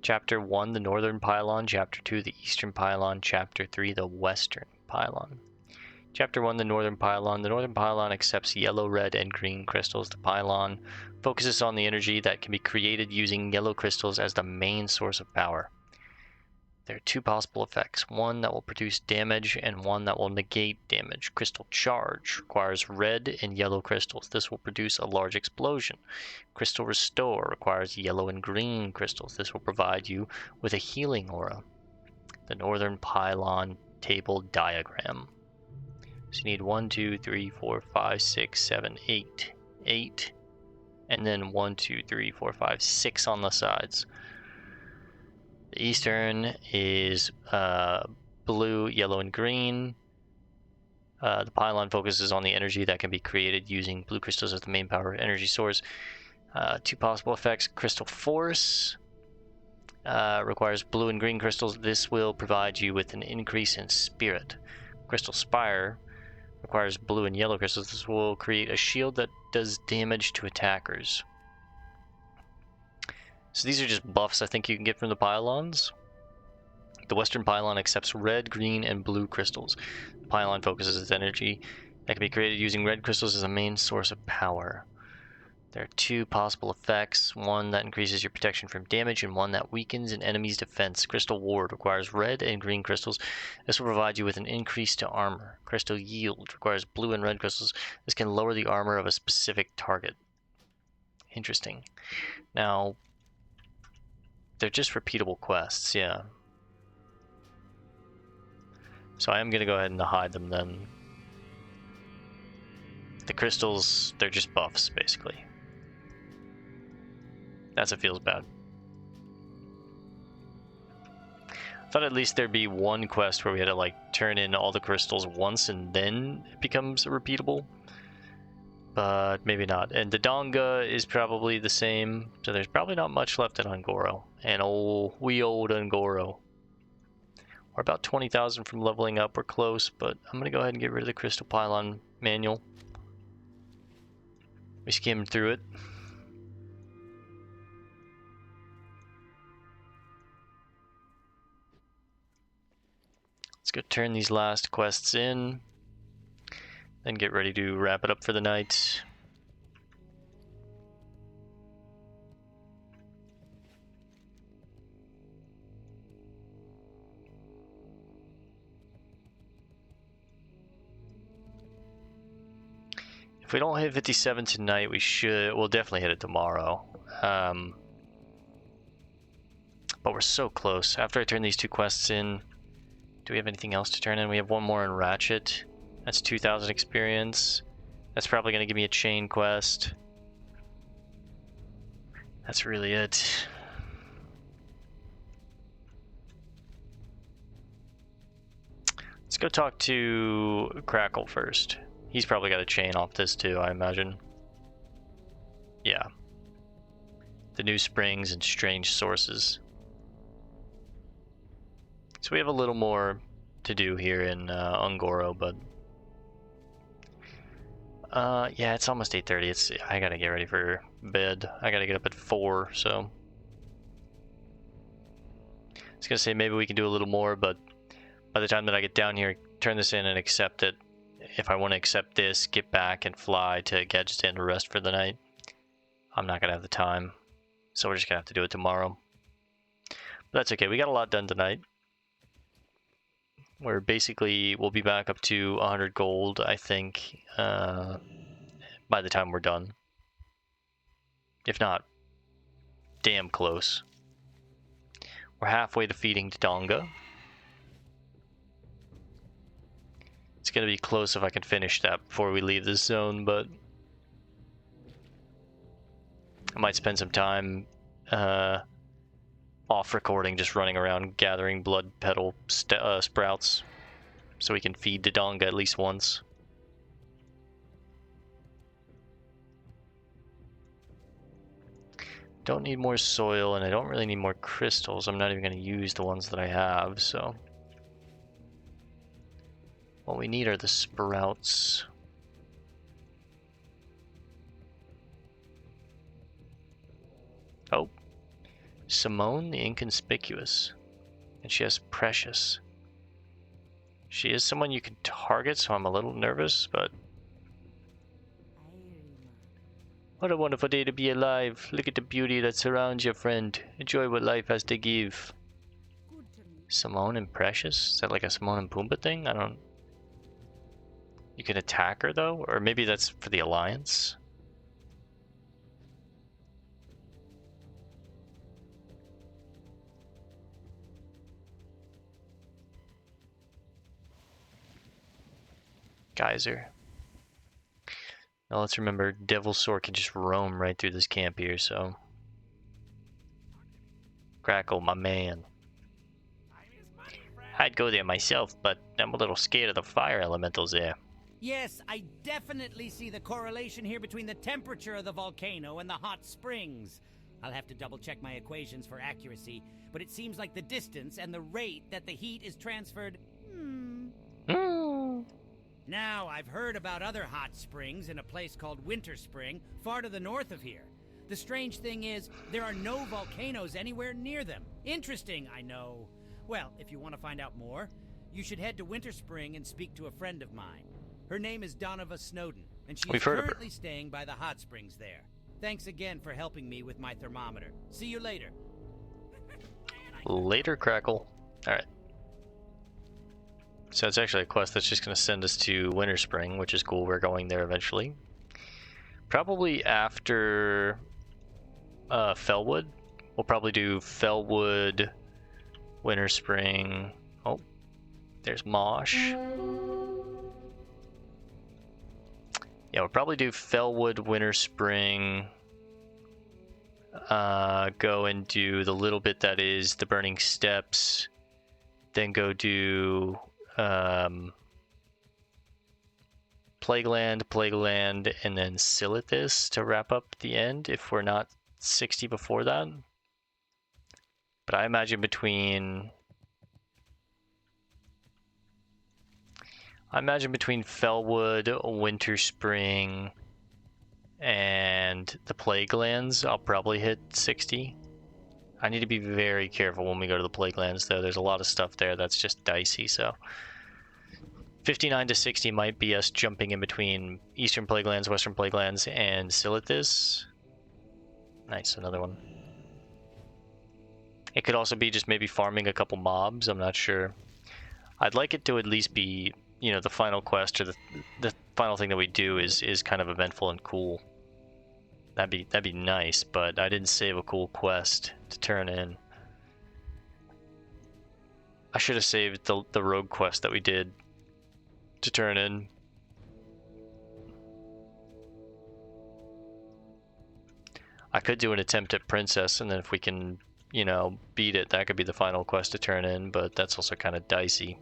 S1: Chapter 1, the Northern Pylon. Chapter 2, the Eastern Pylon. Chapter 3, the Western Pylon. Chapter 1, the Northern Pylon. The Northern Pylon accepts yellow, red, and green crystals. The pylon focuses on the energy that can be created using yellow crystals as the main source of power. There are two possible effects, one that will produce damage and one that will negate damage. Crystal Charge requires red and yellow crystals. This will produce a large explosion. Crystal Restore requires yellow and green crystals. This will provide you with a healing aura. The Northern Pylon Table Diagram. So you need 1, 2, 3, 4, 5, 6, 7, 8. 8. And then 1, 2, 3, 4, 5, 6 on the sides. The Eastern is blue, yellow, and green. The pylon focuses on the energy that can be created using blue crystals as the main power energy source. Two possible effects. Crystal Force requires blue and green crystals. This will provide you with an increase in spirit. Crystal Spire requires blue and yellow crystals. This will create a shield that does damage to attackers. So these are just buffs I think you can get from the pylons. The Western Pylon accepts red, green, and blue crystals. The pylon focuses its energy that can be created using red crystals as a main source of power. There are two possible effects, one that increases your protection from damage and one that weakens an enemy's defense. Crystal Ward requires red and green crystals. This will provide you with an increase to armor. Crystal Yield requires blue and red crystals. This can lower the armor of a specific target. Interesting. Now, they're just repeatable quests, yeah. So I am going to go ahead and hide them then. The crystals, they're just buffs, basically. That's what feels bad. I thought at least there'd be one quest where we had to like turn in all the crystals once and then it becomes repeatable. But maybe not. And the Donga is probably the same, so there's probably not much left in Ungoro. And old Ungoro. We're about 20,000 from leveling up. We're close, but I'm going to go ahead and get rid of the Crystal Pylon manual. We skimmed through it. Let's go turn these last quests in. Then get ready to wrap it up for the night. If we don't hit 57 tonight, we'll definitely hit it tomorrow. But we're so close. After I turn these two quests in, do we have anything else to turn in? We have one more in Ratchet. That's 2,000 experience. That's probably going to give me a chain quest. That's really it. Let's go talk to Crackle first. He's probably got a chain off this too, I imagine. Yeah. The new springs and strange sources. So we have a little more to do here in Ungoro, but yeah, it's almost 8:30. I gotta get ready for bed. I gotta get up at 4, so I was gonna say maybe we can do a little more, but by the time that I get down here, turn this in and accept it. If I want to accept this, get back and fly to Gadgetzan to rest for the night, I'm not gonna have the time, so we're just gonna have to do it tomorrow. But that's okay. We got a lot done tonight. We'll be back up to 100 gold, I think, by the time we're done. If not, damn close. We're halfway to feeding Dodonga. It's gonna be close if I can finish that before we leave this zone, but I might spend some time off recording just running around gathering blood petal sprouts so we can feed Dodonga at least once. Don't need more soil, and I don't really need more crystals. I'm not even going to use the ones that I have, so... What we need are the sprouts. Oh. Simone the Inconspicuous. And she has Precious. She is someone you can target, so I'm a little nervous, but... What a wonderful day to be alive. Look at the beauty that surrounds your friend. Enjoy what life has to give. Simone and Precious? Is that like a Simone and Pumbaa thing? I don't... You can attack her, though? Or maybe that's for the Alliance? Geyser. Now let's remember, Devil's Sword can just roam right through this camp here, so... Crackle, my man. I'd go there myself, but I'm a little scared of the fire elementals there.
S4: Yes, I definitely see the correlation here between the temperature of the volcano and the hot springs. I'll have to double-check my equations for accuracy, but it seems like the distance and the rate that the heat is transferred... Now, I've heard about other hot springs in a place called Winter Spring, far to the north of here. The strange thing is, there are no volcanoes anywhere near them. Interesting, I know. Well, if you want to find out more, you should head to Winter Spring and speak to a friend of mine. Her name is Donovan Snowden, and she is currently staying by the hot springs there. Thanks again for helping me with my thermometer. See you later.
S1: Later, Crackle. Alright. So it's actually a quest that's just going to send us to Winter Spring, which is cool. We're going there eventually. Probably after Fellwood. We'll probably do Fellwood, Winter Spring. Oh, there's Mosh. Yeah, we'll probably do Fellwood, Winter Spring. Go and do the little bit that is the Burning Steps. Then go do... Plagueland, and then Silithus to wrap up the end if we're not 60 before that. But I imagine between Fellwood, Winter Spring, and the Plaguelands, I'll probably hit 60. I need to be very careful when we go to the Plaguelands, though. There's a lot of stuff there that's just dicey, so... 59 to 60 might be us jumping in between Eastern Plaguelands, Western Plaguelands, and Silithus. Nice, another one. It could also be just maybe farming a couple mobs, I'm not sure. I'd like it to at least be, you know, the final quest, or the final thing that we do is kind of eventful and cool. That'd be nice, but I didn't save a cool quest to turn in. I should have saved the rogue quest that we did to turn in. I could do an attempt at Princess, and then if we can, you know, beat it, that could be the final quest to turn in, but that's also kind of dicey.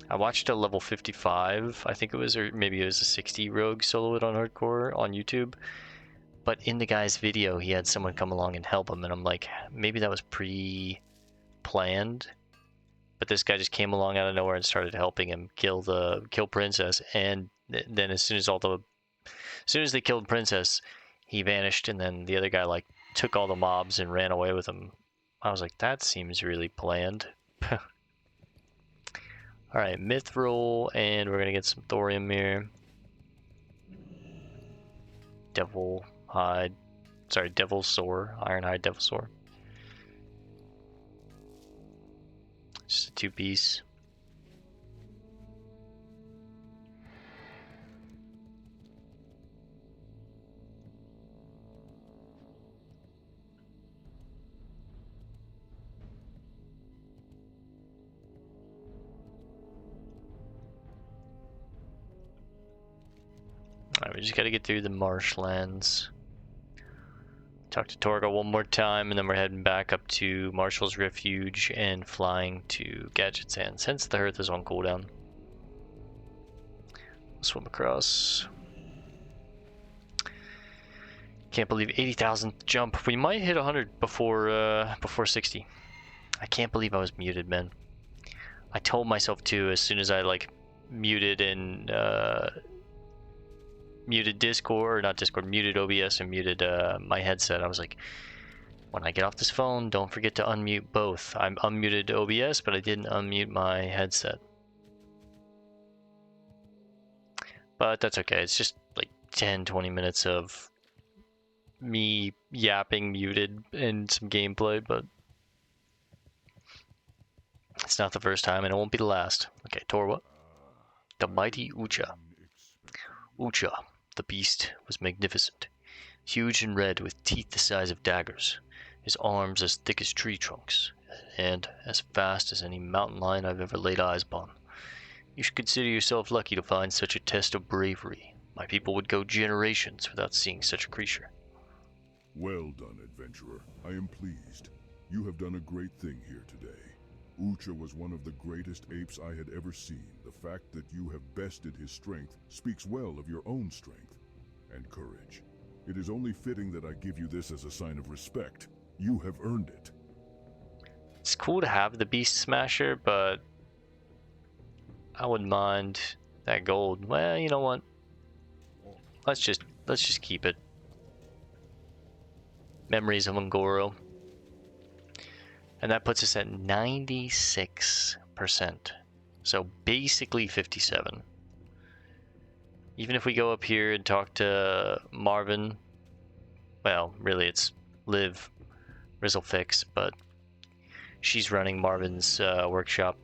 S1: I watched a level 55, I think it was, or maybe it was a 60 rogue soloed on hardcore on YouTube. But in the guy's video, he had someone come along and help him, and I'm like, maybe that was pre-planned. But this guy just came along out of nowhere and started helping him kill Princess, and then as soon as they killed Princess, he vanished, and then the other guy like took all the mobs and ran away with him. I was like, that seems really planned. Alright, Mithril, and we're gonna get some thorium here. Devil Sore, Ironhide Devil Sore. Just a 2-piece. we just gotta get through the marshlands. Talk to Torgo one more time, and then we're heading back up to Marshall's Refuge and flying to Gadget's Hand, since the Hearth is on cooldown. Swim across. Can't believe 80,000 jump. We might hit 100 before 60. I can't believe I was muted, man. I told myself to as soon as I like muted and muted Discord, or not Discord, muted OBS and muted my headset. I was like, when I get off this phone, don't forget to unmute both. I'm unmuted OBS, but I didn't unmute my headset. But that's okay. It's just like 10-20 minutes of me yapping muted and some gameplay, but it's not the first time and it won't be the last. Okay, Torwa. The mighty Ucha. Ucha, the beast, was magnificent. Huge and red with teeth the size of daggers, his arms as thick as tree trunks, and as fast as any mountain lion I've ever laid eyes upon. You should consider yourself lucky to find such a test of bravery. My people would go generations without seeing such a creature.
S2: Well done, adventurer. I am pleased. You have done a great thing here today. Ucha was one of the greatest apes I had ever seen. The fact that you have bested his strength speaks well of your own strength and courage. It is only fitting that I give you this as a sign of respect. You have earned it.
S1: It's cool to have the Beast Smasher, but I wouldn't mind that gold. Well, you know what? Let's just keep it. Memories of Ungoro. And that puts us at 96%. So basically 57. Even if we go up here and talk to Marvin, well, really it's Liv Rizzlefix, but she's running Marvin's workshop.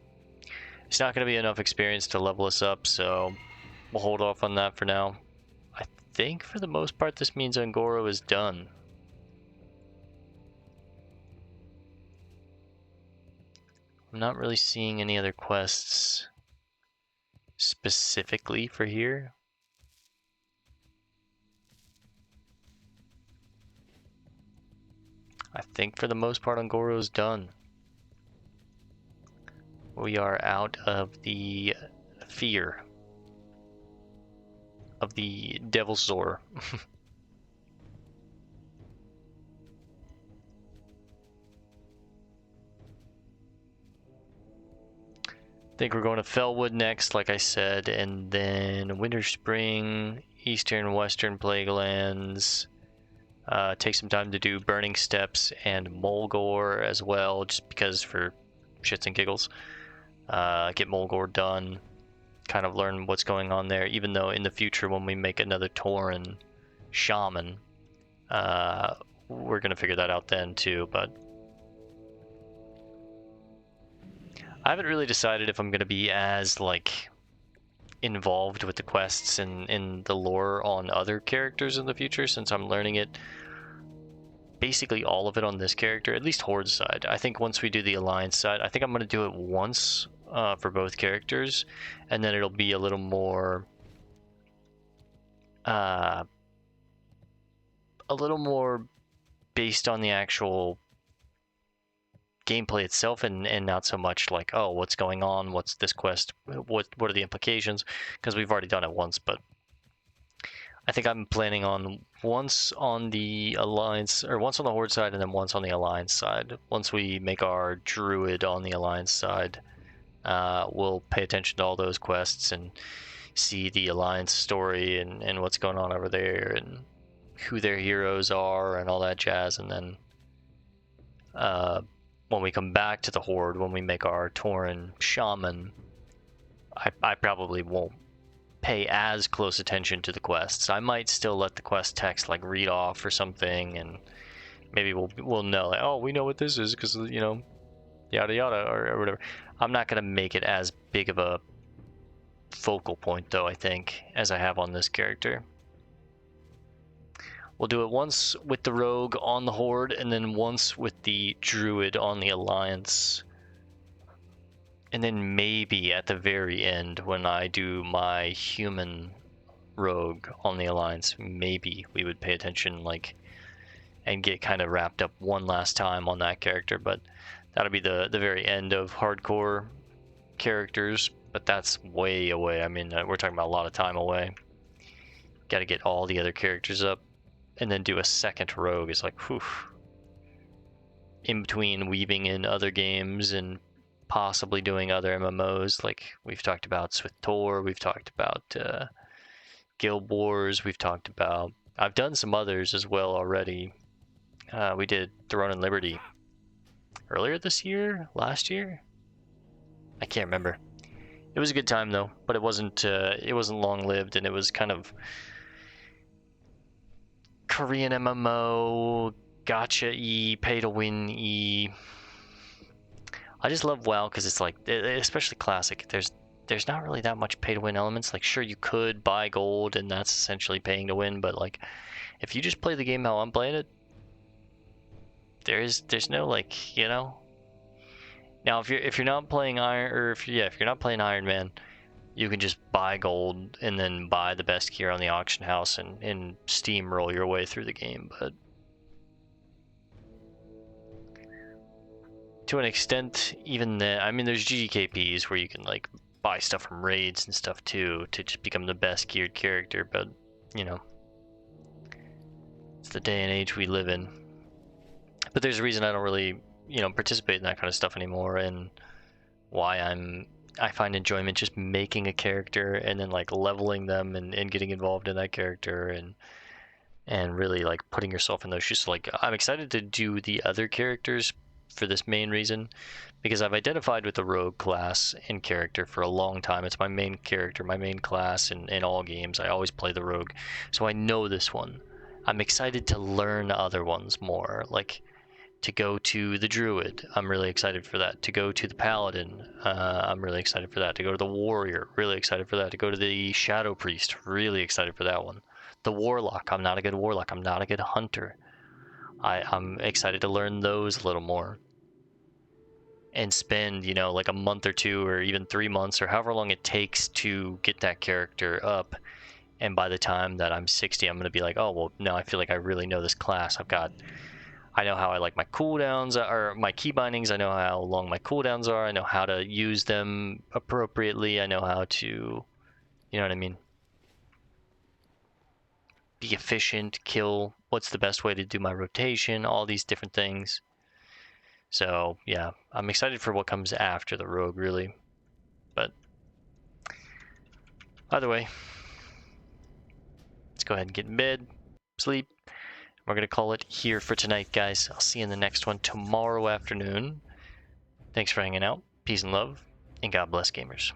S1: It's not going to be enough experience to level us up, so we'll hold off on that for now. I think for the most part this means Ungoro is done. I'm not really seeing any other quests specifically for here. I think for the most part Ungoro is done. We are out of the fear of the Devil's Zor. I think we're going to Fellwood next, like I said, and then Winter Spring, Eastern, Western Plaguelands. Take some time to do Burning Steps and Mulgore as well, just because for shits and giggles. Get Mulgore done, kind of learn what's going on there, even though in the future when we make another Tauren Shaman, we're going to figure that out then too, but I haven't really decided if I'm going to be as, like, involved with the quests and in the lore on other characters in the future, since I'm learning it, basically all of it on this character, at least Horde side. I think once we do the Alliance side, I think I'm going to do it once for both characters, and then it'll be a little more based on the actual gameplay itself, and not so much like, oh, what's going on, what's this quest, what are the implications, because we've already done it once. But I think I'm planning on once on the Alliance, or once on the Horde side, and then once on the Alliance side. Once we make our Druid on the Alliance side, we'll pay attention to all those quests and see the Alliance story and what's going on over there and who their heroes are and all that jazz. And then when we come back to the Horde, when we make our Tauren Shaman, I probably won't pay as close attention to the quests. I might still let the quest text like read off or something, and maybe we'll know, like, oh, we know what this is because, you know, yada yada, or whatever. I'm not gonna make it as big of a focal point though, I think, as I have on this character. We'll do it once with the Rogue on the Horde, and then once with the Druid on the Alliance. And then maybe at the very end, when I do my human rogue on the Alliance, maybe we would pay attention, like, and get kind of wrapped up one last time on that character. But that'll be the very end of hardcore characters, but that's way away. I mean, we're talking about a lot of time away. Got to get all the other characters up, and then do a second rogue. It's like, whew. In between weaving in other games and possibly doing other MMOs, like we've talked about SwiftTor, we've talked about Guild Wars, we've talked about, I've done some others as well already. We did Throne and Liberty earlier this year, last year, I can't remember. It was a good time though, but it wasn't long lived, and it was kind of Korean MMO, gacha-y, pay-to-win-y. I just love WoW because it's like, especially Classic, there's not really that much pay-to-win elements. Like, sure, you could buy gold, and that's essentially paying to win, but like, if you just play the game how I'm playing it, there's no, like, you know. Now, if you're not playing if you're not playing Ironman, you can just buy gold and then buy the best gear on the auction house and steamroll your way through the game. But to an extent, even then, I mean, there's GGKPs where you can like buy stuff from raids and stuff too to just become the best geared character. But you know, it's the day and age we live in. But there's a reason I don't really, you know, participate in that kind of stuff anymore, and why I find enjoyment just making a character and then like leveling them and getting involved in that character and really like putting yourself in those shoes. So, like, I'm excited to do the other characters for this main reason, because I've identified with the rogue class and character for a long time. It's my main character, my main class in all games. I always play the rogue, so I know this one. I'm excited to learn other ones more, like to go to the druid, I'm really excited for that. To go to the paladin, I'm really excited for that. To go to the warrior, really excited for that. To go to the shadow priest, really excited for that one. The warlock, I'm not a good warlock, I'm not a good hunter. I'm excited to learn those a little more and spend, you know, like a month or two or even 3 months or however long it takes to get that character up. And by the time that I'm 60, I'm going to be like, oh, well, no, I feel like I really know this class. I know how I like my cooldowns or my key bindings. I know how long my cooldowns are. I know how to use them appropriately. I know how to, you know what I mean? Be efficient, kill. What's the best way to do my rotation? All these different things. So yeah, I'm excited for what comes after the rogue, really. But either way, let's go ahead and get in bed, sleep. We're going to call it here for tonight, guys. I'll see you in the next one tomorrow afternoon. Thanks for hanging out. Peace and love, and God bless, gamers.